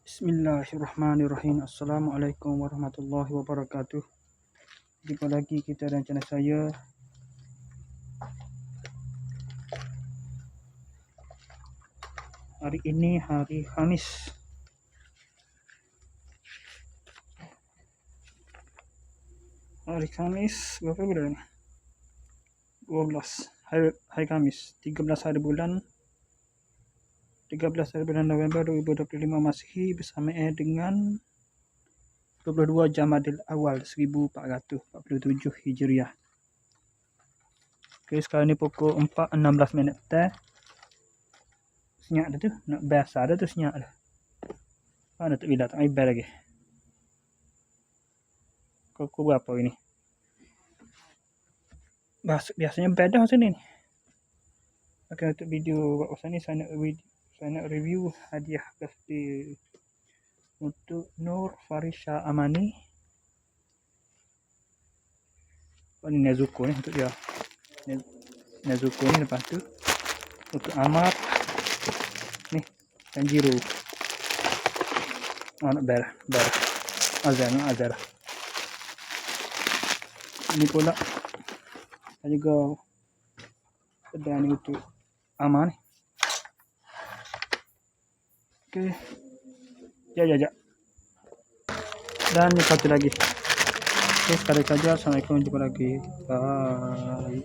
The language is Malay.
Bismillahirrahmanirrahim. Assalamualaikum warahmatullahi wabarakatuh. Jumpa lagi kita dan channel saya. Hari ini hari Khamis. Hari Khamis berapa bulan? 12. Hari Khamis 13 hari bulan November 2025 Masihi bersama dengan 22 Jamadil Awal 1447 Hijriah. Okay, sekarang ni pukul 4.16 minit teh. Senyap dah tu, nak biasa dah tu senyap dah. Mana tak bila tak ibar lagi. Pukul berapa ini? Biasanya beda macam ni. Okey, untuk video pasal ni saya nak review hadiah birthday untuk Nur Farisha Amani. Ini Nezuko ni untuk dia. Nezuko ni, lepas tu untuk Amar ni Tanjiro. Nak ber Azar. Ini pula ada juga ada ni untuk Amar ni. Okey. Ya. Dan ni satu lagi. Okey, sekali saja. Assalamualaikum, jumpa lagi. Bye.